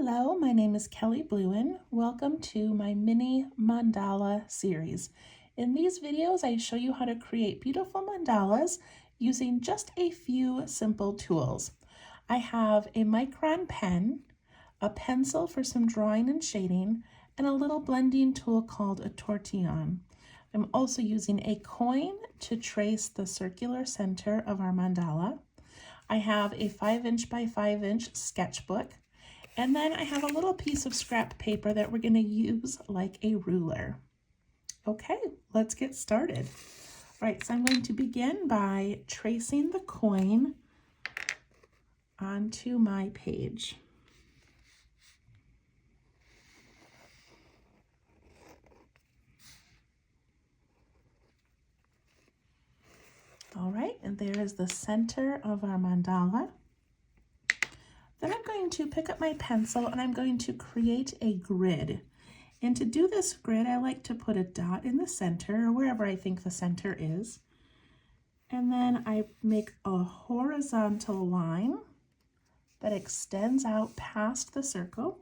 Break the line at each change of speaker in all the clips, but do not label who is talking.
Hello, my name is Kelly Bluen. Welcome to my mini mandala series. In these videos, I show you how to create beautiful mandalas using just a few simple tools. I have a micron pen, a pencil for some drawing and shading, and a little blending tool called a tortillon. I'm also using a coin to trace the circular center of our mandala. I have a 5" by 5" sketchbook. And then I have a little piece of scrap paper that we're going to use like a ruler. Okay, let's get started. All right, so I'm going to begin by tracing the coin onto my page. All right, and there is the center of our mandala. Then I'm going to pick up my pencil and I'm going to create a grid. And to do this grid, I like to put a dot in the center or wherever I think the center is. And then I make a horizontal line that extends out past the circle.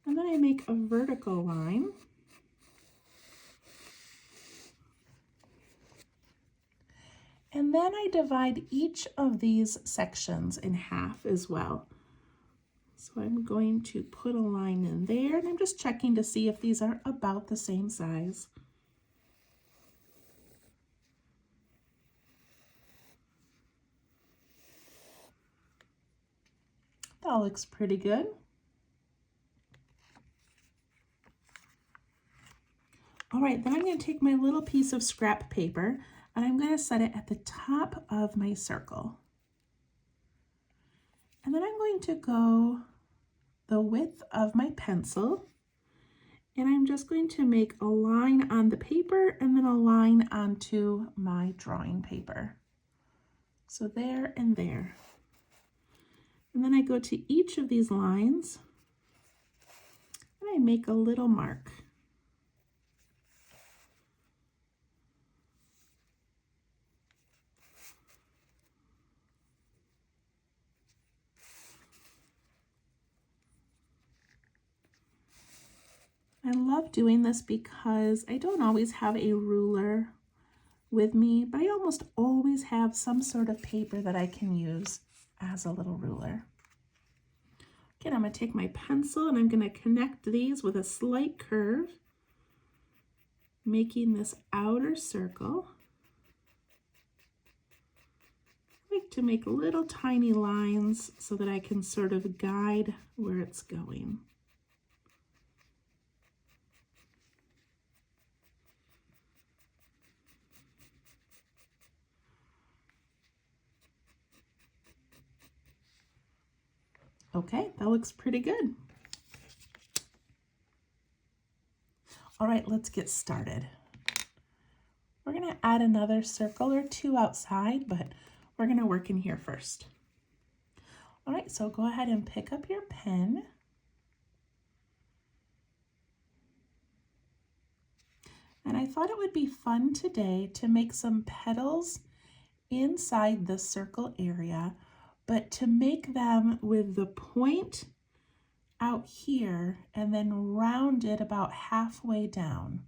And then I make a vertical line. And then I divide each of these sections in half as well. So I'm going to put a line in there, and I'm just checking to see if these are about the same size. That looks pretty good. All right, then I'm going to take my little piece of scrap paper and I'm going to set it at the top of my circle. And then I'm going to go the width of my pencil, and I'm just going to make a line on the paper and then a line onto my drawing paper. So there and there. And then I go to each of these lines and I make a little mark. I love doing this because I don't always have a ruler with me, but I almost always have some sort of paper that I can use as a little ruler. Okay, I'm going to take my pencil and I'm going to connect these with a slight curve, making this outer circle. I like to make little tiny lines so that I can sort of guide where it's going. Okay, that looks pretty good. All right, let's get started. We're going to add another circle or two outside, but we're going to work in here first. All right, so go ahead and pick up your pen. And I thought it would be fun today to make some petals inside the circle area, but to make them with the point out here and then round it about halfway down.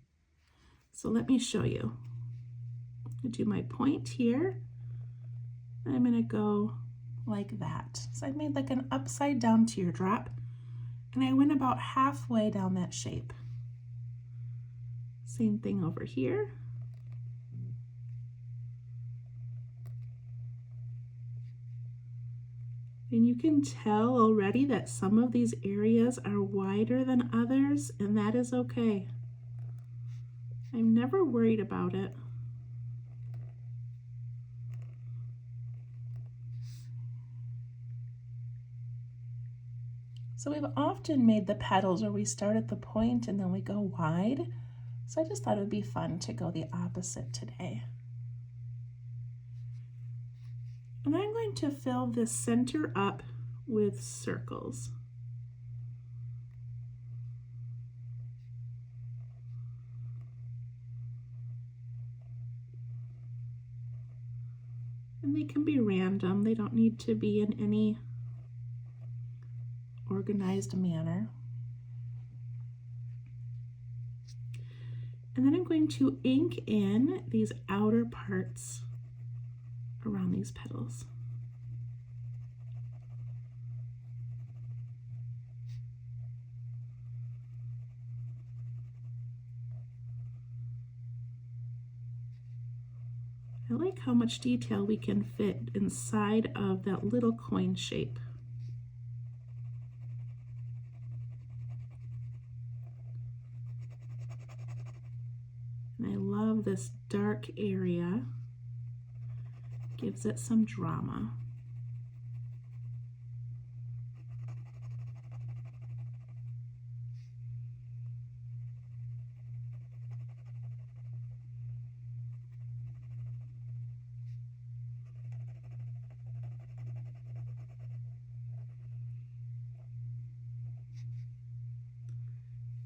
So let me show you. I do my point here. I'm going to go like that. So I made like an upside down teardrop, and I went about halfway down that shape. Same thing over here. And you can tell already that some of these areas are wider than others, and that is okay. I'm never worried about it. So we've often made the petals where we start at the point and then we go wide. So I just thought it would be fun to go the opposite today. And I'm going to fill this center up with circles. And they can be random. They don't need to be in any organized manner. And then I'm going to ink in these outer parts around these petals. I like how much detail we can fit inside of that little coin shape. And I love this dark area. Gives it some drama.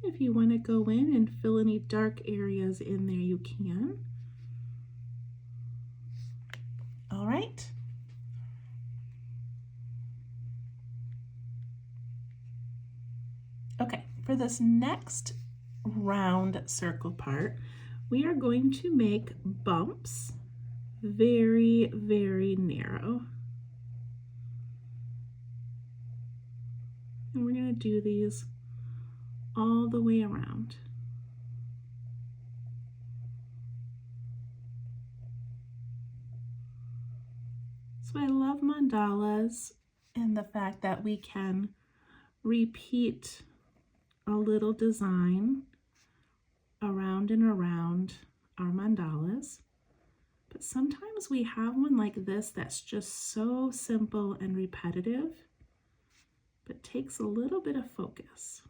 If you want to go in and fill any dark areas in there, you can. All right. Okay, for this next round circle part, we are going to make bumps very, very narrow. And we're going to do these all the way around. So I love mandalas and the fact that we can repeat a little design around and around our mandalas. But sometimes we have one like this that's just so simple and repetitive, but takes a little bit of focus.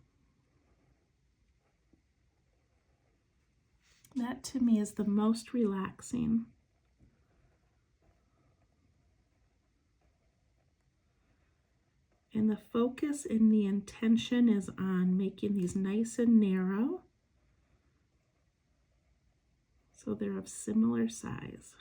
That to me is the most relaxing. And the focus and the intention is on making these nice and narrow so they're of similar size.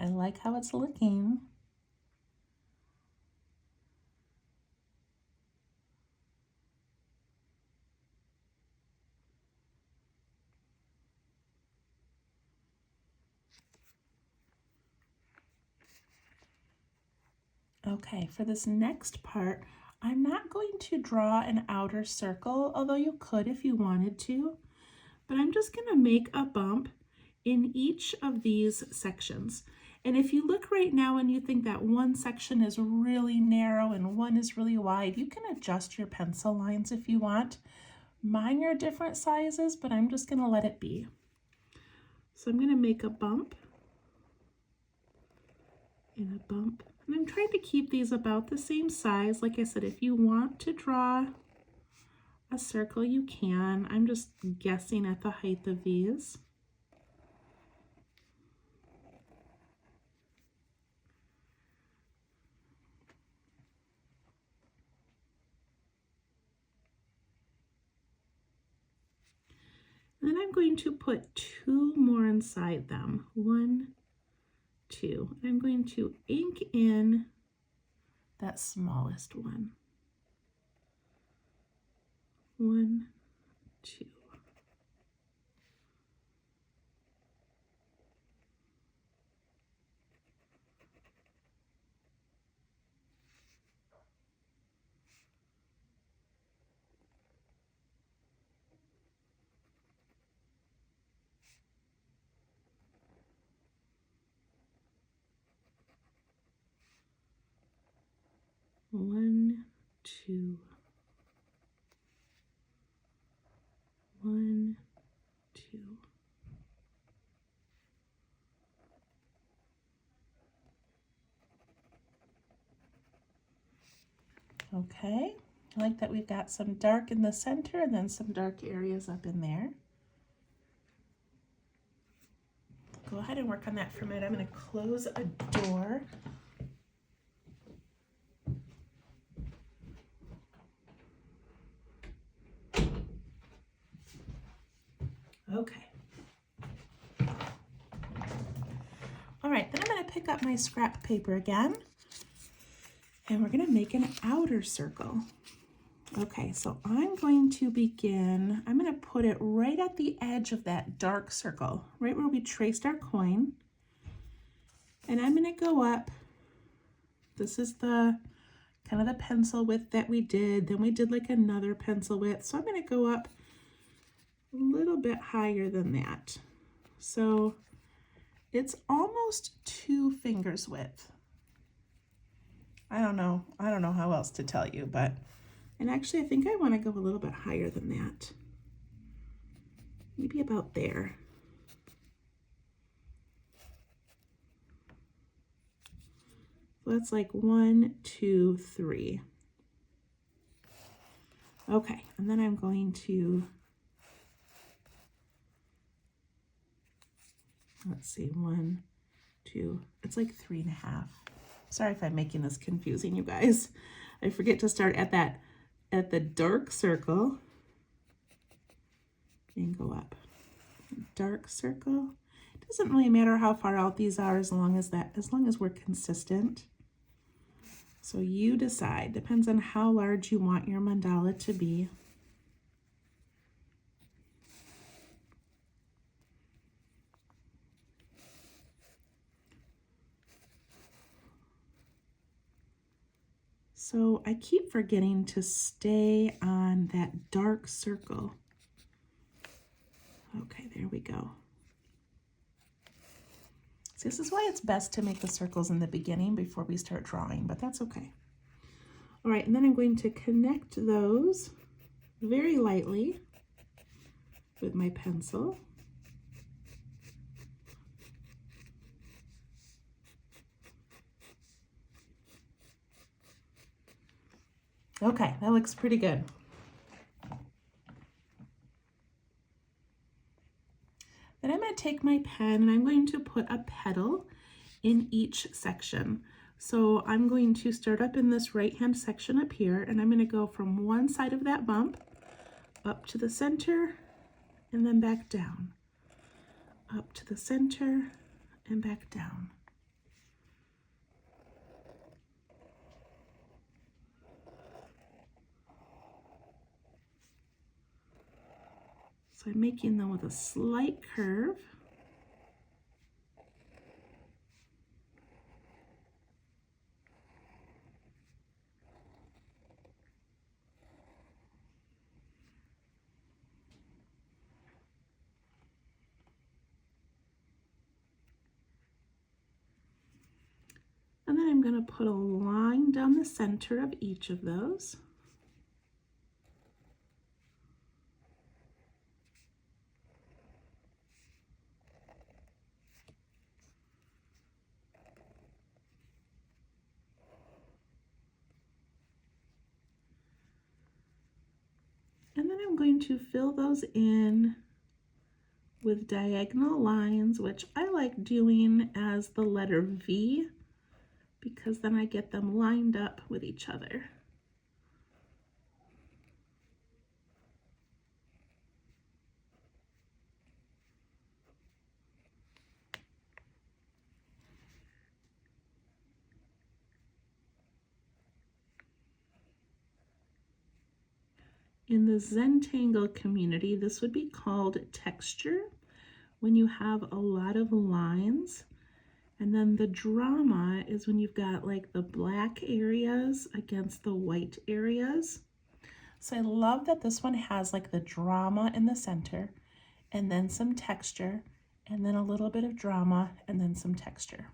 I like how it's looking. Okay, for this next part, I'm not going to draw an outer circle, although you could if you wanted to, but I'm just going to make a bump in each of these sections. And if you look right now and you think that one section is really narrow and one is really wide, you can adjust your pencil lines if you want. Mine are different sizes, but I'm just going to let it be. So I'm going to make a bump and a bump. And I'm trying to keep these about the same size. Like I said, if you want to draw a circle, you can. I'm just guessing at the height of these. And then I'm going to put two more inside them. 1, 2. And I'm going to ink in that smallest one. 1, 2. One, two. 1, 2. Okay, I like that we've got some dark in the center and then some dark areas up in there. go ahead and work on that for a minute. I'm going to close a door. Okay. All right, then I'm going to pick up my scrap paper again, and we're going to make an outer circle. Okay, so I'm going to begin, I'm going to put it right at the edge of that dark circle, right where we traced our coin. And I'm going to go up. This is the kind of the pencil width that we did. Then we did like another pencil width. So I'm going to go up a little bit higher than that. So it's almost 2 fingers width. I don't know how else to tell you, but, and actually I think I want to go a little bit higher than that. Maybe about there. So that's like 1, 2, 3. Okay, and then I'm going to, let's see, 1, 2, it's like 3.5. Sorry if I'm making this confusing, you guys. I forget to start at the dark circle and go up. Dark circle. It doesn't really matter how far out these are as long as we're consistent. So you decide, depends on how large you want your mandala to be. So I keep forgetting to stay on that dark circle. Okay, there we go. So this is why it's best to make the circles in the beginning before we start drawing, but that's okay. All right, and then I'm going to connect those very lightly with my pencil. Okay, that looks pretty good. Then I'm going to take my pen and I'm going to put a petal in each section. So I'm going to start up in this right-hand section up here, and I'm going to go from one side of that bump up to the center and then back down. Up to the center and back down. So I'm making them with a slight curve. And then I'm going to put a line down the center of each of those. And then I'm going to fill those in with diagonal lines, which I like doing as the letter V, because then I get them lined up with each other. In the Zentangle community, this would be called texture when you have a lot of lines. And then the drama is when you've got like the black areas against the white areas. So I love that this one has like the drama in the center and then some texture and then a little bit of drama and then some texture.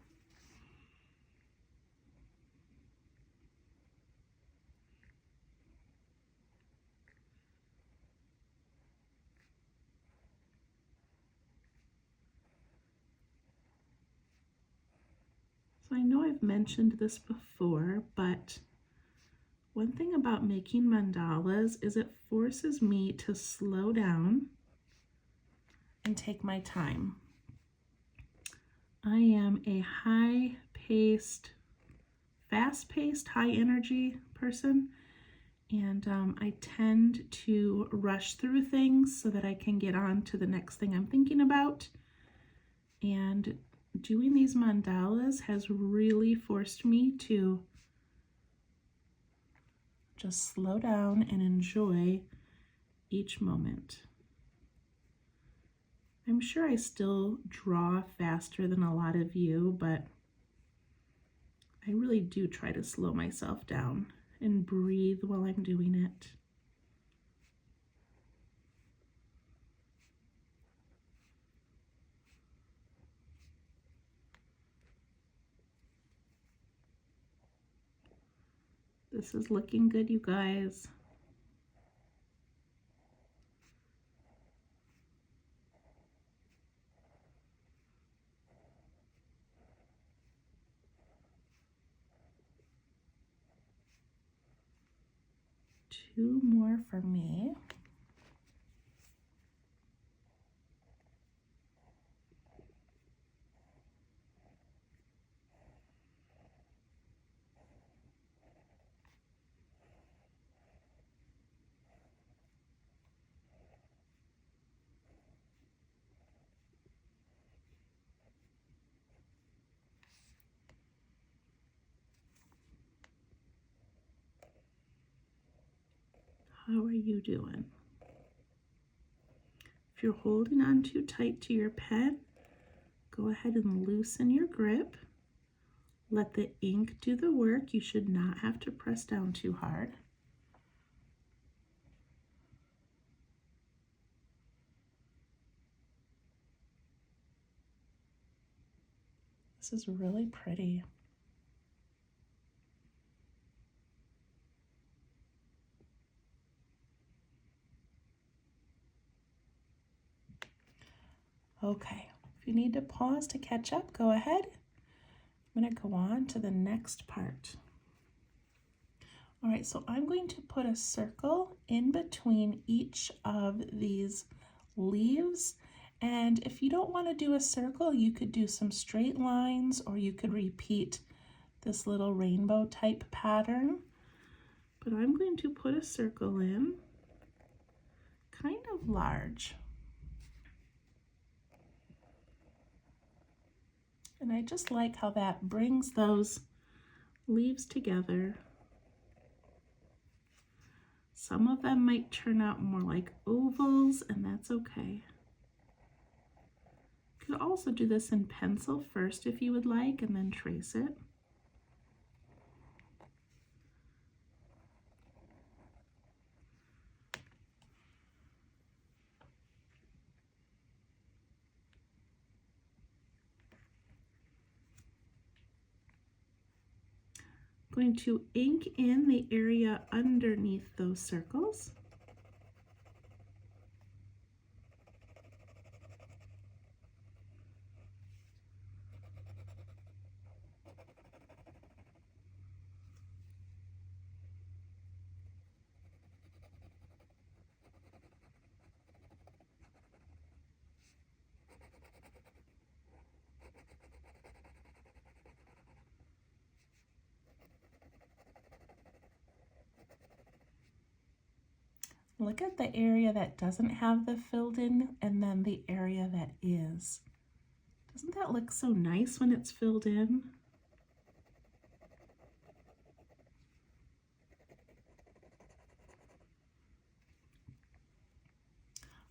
So I know I've mentioned this before, but one thing about making mandalas is it forces me to slow down and take my time. I am a fast-paced, high-energy person, and I tend to rush through things so that I can get on to the next thing I'm thinking about. And doing these mandalas has really forced me to just slow down and enjoy each moment. I'm sure I still draw faster than a lot of you, but I really do try to slow myself down and breathe while I'm doing it. This is looking good, you guys. Two more for me. How are you doing? If you're holding on too tight to your pen, go ahead and loosen your grip. Let the ink do the work. You should not have to press down too hard. This is really pretty. Okay, if you need to pause to catch up, go ahead. I'm going to go on to the next part. All right, so I'm going to put a circle in between each of these leaves. And if you don't want to do a circle, you could do some straight lines, or you could repeat this little rainbow type pattern. But I'm going to put a circle in, kind of large. And I just like how that brings those leaves together. Some of them might turn out more like ovals, and that's okay. You could also do this in pencil first if you would like, and then trace it. Going to ink in the area underneath those circles. Look at the area that doesn't have the filled in and then the area that is. Doesn't that look so nice when it's filled in?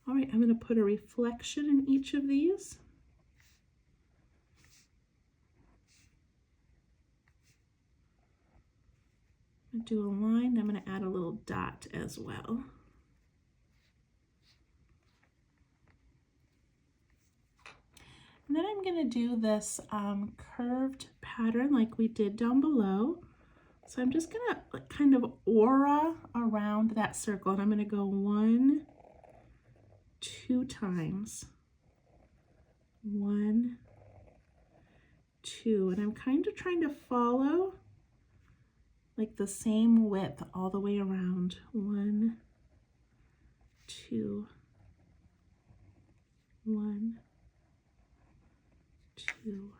All right, I'm going to put a reflection in each of these. I'm going to do a line. I'm going to add a little dot as well. And then I'm going to do this curved pattern like we did down below. So I'm just going to kind of aura around that circle, and I'm going to go 1, 2 times. 1, 2, and I'm kind of trying to follow like the same width all the way around. 1, 2, 1, 2.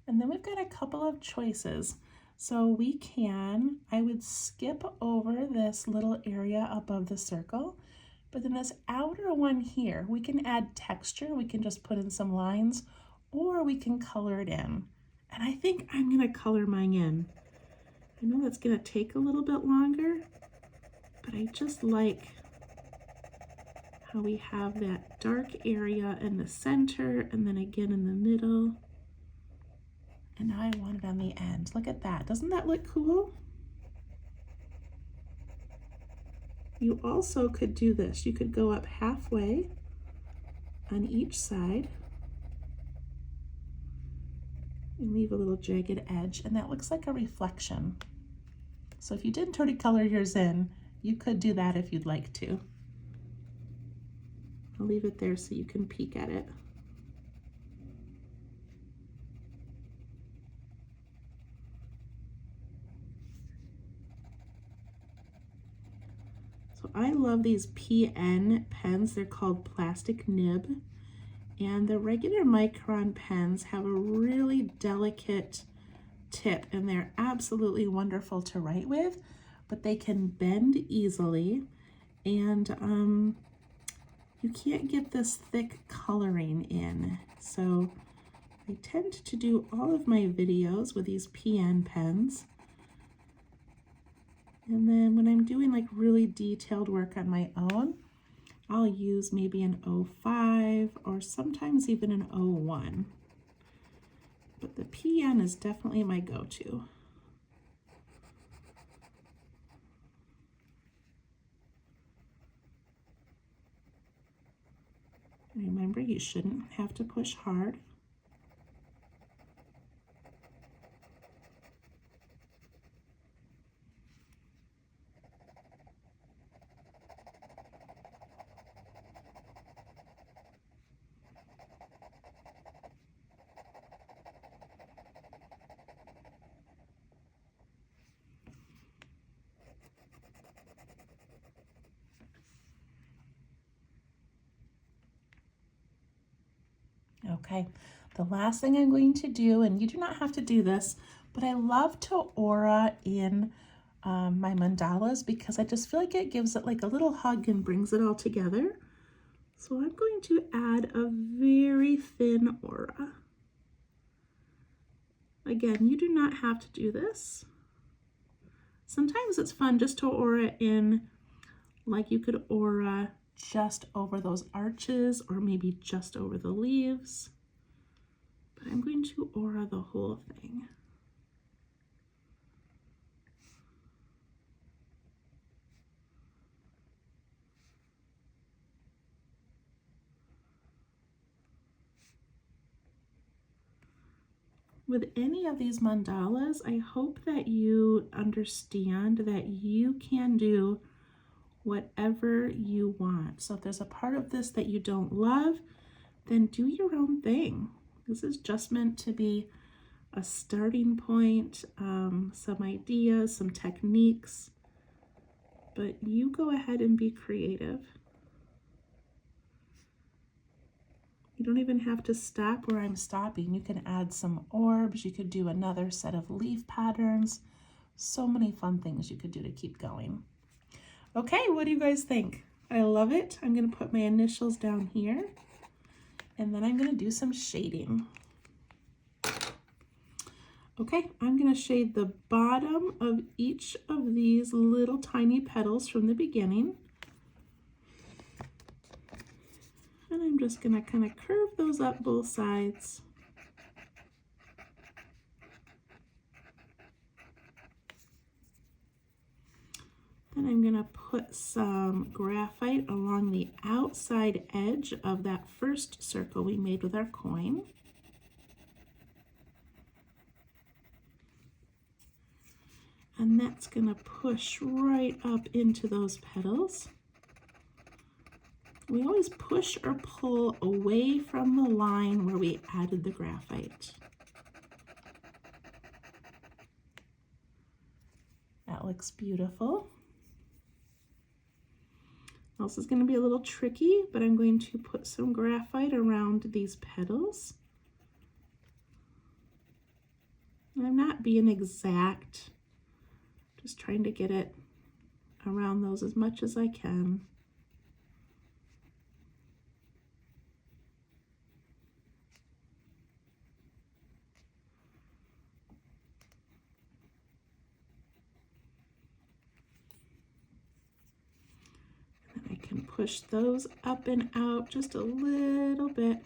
And then we've got a couple of choices. So we can, I would skip over this little area above the circle, but then this outer one here, we can add texture. We can just put in some lines, or we can color it in. And I think I'm gonna color mine in. I know that's gonna take a little bit longer, but I just like how we have that dark area in the center and then again in the middle. And now I want it on the end. Look at that. Doesn't that look cool? You also could do this. You could go up halfway on each side and leave a little jagged edge, and that looks like a reflection. So if you didn't already color yours in, you could do that if you'd like to. I'll leave it there so you can peek at it. So I love these PN pens. They're called plastic nib. And the regular micron pens have a really delicate tip, and they're absolutely wonderful to write with, but they can bend easily, and you can't get this thick coloring in. So I tend to do all of my videos with these PN pens. And then when I'm doing like really detailed work on my own, I'll use maybe an 05 or sometimes even an 01. But the PN is definitely my go-to. Remember, you shouldn't have to push hard. Okay, the last thing I'm going to do, and you do not have to do this, but I love to aura in my mandalas because I just feel like it gives it like a little hug and brings it all together. So I'm going to add a very thin aura. Again, you do not have to do this. Sometimes it's fun just to aura in, like you could aura just over those arches or maybe just over the leaves. But I'm going to aura the whole thing. With any of these mandalas, I hope that you understand that you can do whatever you want. So if there's a part of this that you don't love, then do your own thing. This is just meant to be a starting point, some ideas, some techniques, but you go ahead and be creative. You don't even have to stop where I'm stopping. You can add some orbs, you could do another set of leaf patterns. So many fun things you could do to keep going. Okay, what do you guys think? I love it. I'm gonna put my initials down here, and then I'm gonna do some shading. Okay, I'm gonna shade the bottom of each of these little tiny petals from the beginning. And I'm just gonna kind of curve those up both sides. Then I'm gonna put some graphite along the outside edge of that first circle we made with our coin. And that's gonna push right up into those petals. We always push or pull away from the line where we added the graphite. That looks beautiful. This is going to be a little tricky, but I'm going to put some graphite around these petals. I'm not being exact, just trying to get it around those as much as I can. And I can push those up and out just a little bit,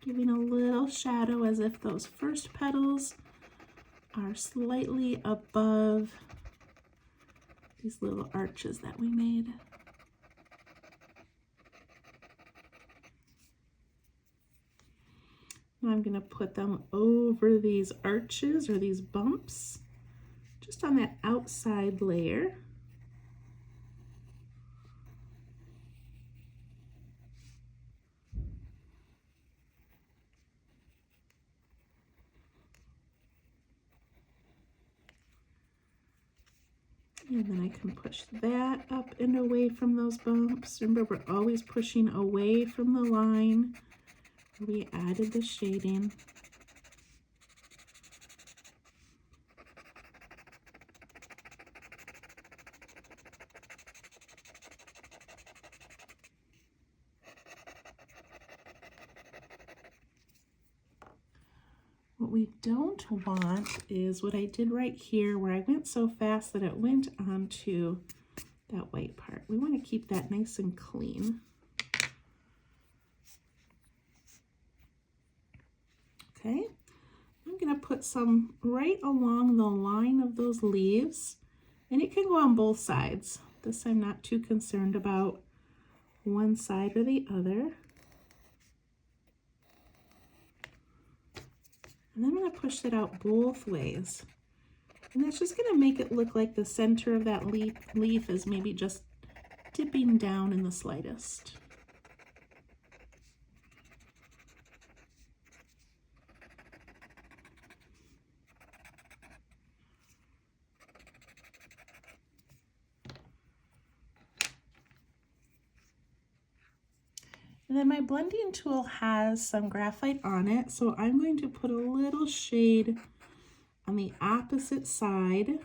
giving a little shadow as if those first petals are slightly above these little arches that we made. Now I'm going to put them over these arches or these bumps, just on that outside layer. And then I can push that up and away from those bumps. Remember, we're always pushing away from the line where we added the shading. What we don't want is what I did right here, where I went so fast that it went onto that white part. We want to keep that nice and clean. Okay, I'm going to put some right along the line of those leaves, and it can go on both sides. This I'm not too concerned about one side or the other. And then I'm going to push it out both ways. And that's just going to make it look like the center of that leaf is maybe just dipping down in the slightest. And then my blending tool has some graphite on it, so I'm going to put a little shade on the opposite side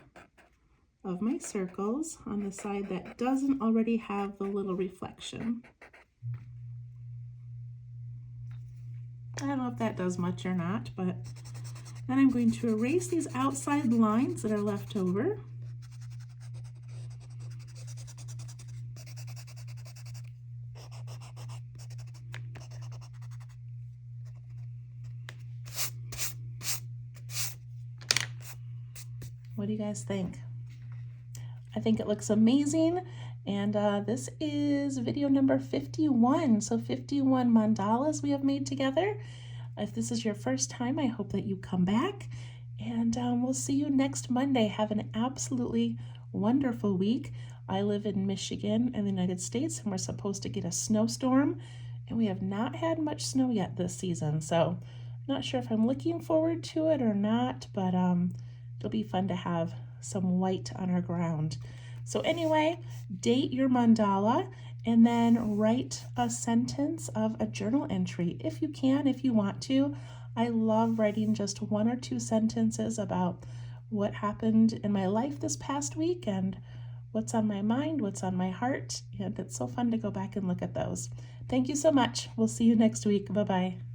of my circles, on the side that doesn't already have the little reflection. I don't know if that does much or not, but then I'm going to erase these outside lines that are left over. What do you guys think? I think it looks amazing, and this is video number 51, so 51 mandalas we have made together. If this is your first time, I hope that you come back, and we'll see you next Monday. Have an absolutely wonderful week. I live in Michigan in the United States, and we're supposed to get a snowstorm, and we have not had much snow yet this season, so I'm not sure if I'm looking forward to it or not, but it'll be fun to have some white on our ground. So anyway, date your mandala and then write a sentence of a journal entry if you can, if you want to. I love writing just 1 or 2 sentences about what happened in my life this past week and what's on my mind, what's on my heart, and it's so fun to go back and look at those. Thank you so much. We'll see you next week. Bye-bye.